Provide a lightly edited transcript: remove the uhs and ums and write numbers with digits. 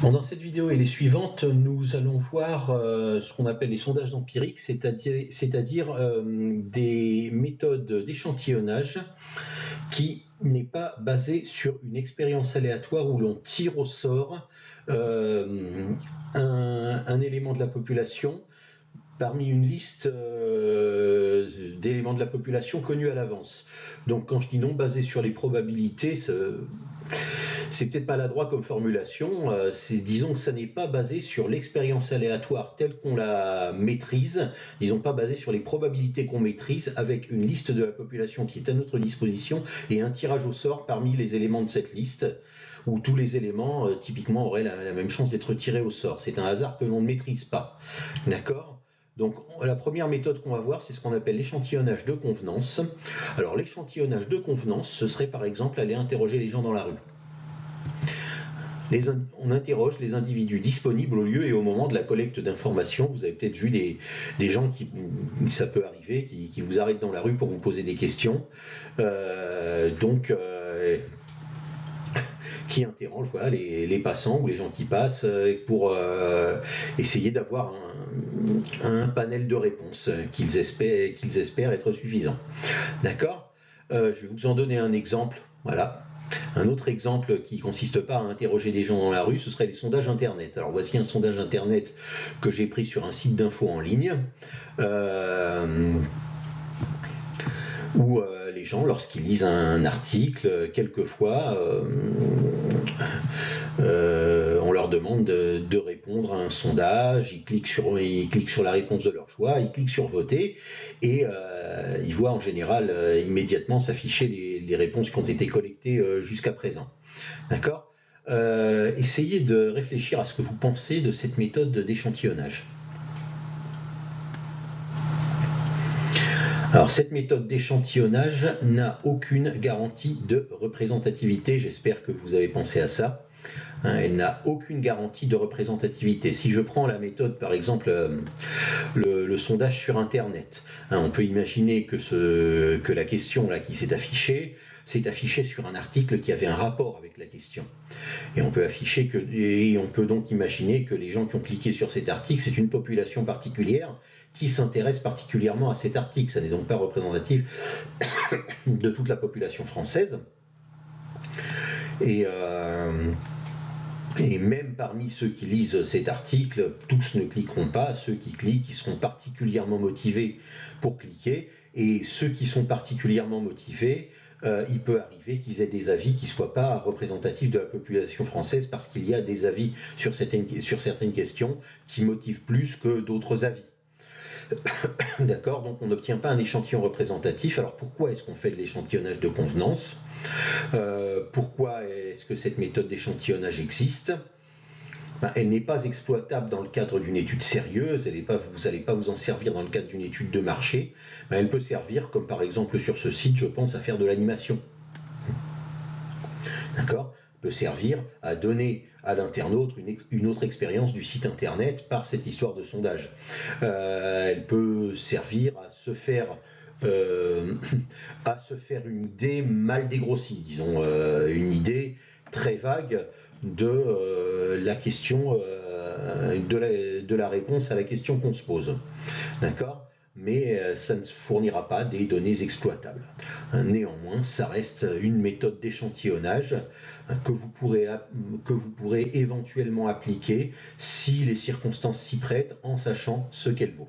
Bon, dans cette vidéo et les suivantes, nous allons voir ce qu'on appelle les sondages empiriques, c'est-à-dire des méthodes d'échantillonnage qui n'est pas basée sur une expérience aléatoire où l'on tire au sort un élément de la population parmi une liste d'éléments de la population connus à l'avance. Donc quand je dis non basé sur les probabilités, c'est peut-être maladroit comme formulation, disons que ça n'est pas basé sur l'expérience aléatoire telle qu'on la maîtrise, disons pas basé sur les probabilités qu'on maîtrise, avec une liste de la population qui est à notre disposition et un tirage au sort parmi les éléments de cette liste, où tous les éléments typiquement auraient la même chance d'être tirés au sort. C'est un hasard que l'on ne maîtrise pas. D'accord ? Donc la première méthode qu'on va voir, c'est ce qu'on appelle l'échantillonnage de convenance. Alors l'échantillonnage de convenance, ce serait par exemple aller interroger les gens dans la rue. On interroge les individus disponibles au lieu et au moment de la collecte d'informations. Vous avez peut-être vu des gens qui, ça peut arriver, qui vous arrêtent dans la rue pour vous poser des questions. Qui interrogent voilà, les passants ou les gens qui passent pour essayer d'avoir un panel de réponses qu'ils espèrent être suffisant. D'accord ? Je vais vous en donner un exemple. Voilà. Un autre exemple qui ne consiste pas à interroger des gens dans la rue, ce serait les sondages internet. Alors voici un sondage internet que j'ai pris sur un site d'info en ligne où les gens, lorsqu'ils lisent un article, quelquefois, on leur demande de répondre à un sondage, ils cliquent sur la réponse de leur choix, ils cliquent sur voter, et ils voient en général immédiatement s'afficher les réponses qui ont été collectées jusqu'à présent. D'accord ? Essayez de réfléchir à ce que vous pensez de cette méthode d'échantillonnage. Alors cette méthode d'échantillonnage n'a aucune garantie de représentativité, j'espère que vous avez pensé à ça. Elle n'a aucune garantie de représentativité. Si je prends la méthode, par exemple, le sondage sur Internet, on peut imaginer que la question là qui s'est affichée sur un article qui avait un rapport avec la question. Et on peut donc imaginer que les gens qui ont cliqué sur cet article, c'est une population particulière qui s'intéresse particulièrement à cet article. Ça n'est donc pas représentatif de toute la population française. Et même parmi ceux qui lisent cet article, tous ne cliqueront pas. Ceux qui cliquent, ils seront particulièrement motivés pour cliquer. Et ceux qui sont particulièrement motivés, il peut arriver qu'ils aient des avis qui ne soient pas représentatifs de la population française parce qu'il y a des avis sur certaines questions qui motivent plus que d'autres avis. D'accord, donc on n'obtient pas un échantillon représentatif. Alors pourquoi est-ce qu'on fait de l'échantillonnage de convenance ? Pourquoi est-ce que cette méthode d'échantillonnage existe ? Elle n'est pas exploitable dans le cadre d'une étude sérieuse, vous n'allez pas vous en servir dans le cadre d'une étude de marché, mais elle peut servir, comme par exemple sur ce site, je pense, à faire de l'animation. D'accord ? Peut servir à donner à l'internaute une autre expérience du site internet par cette histoire de sondage. Elle peut servir à se faire une idée mal dégrossie, disons, une idée très vague de la question, de la réponse à la question qu'on se pose. D'accord ? Mais ça ne fournira pas des données exploitables. Néanmoins, ça reste une méthode d'échantillonnage que vous pourrez éventuellement appliquer si les circonstances s'y prêtent en sachant ce qu'elle vaut.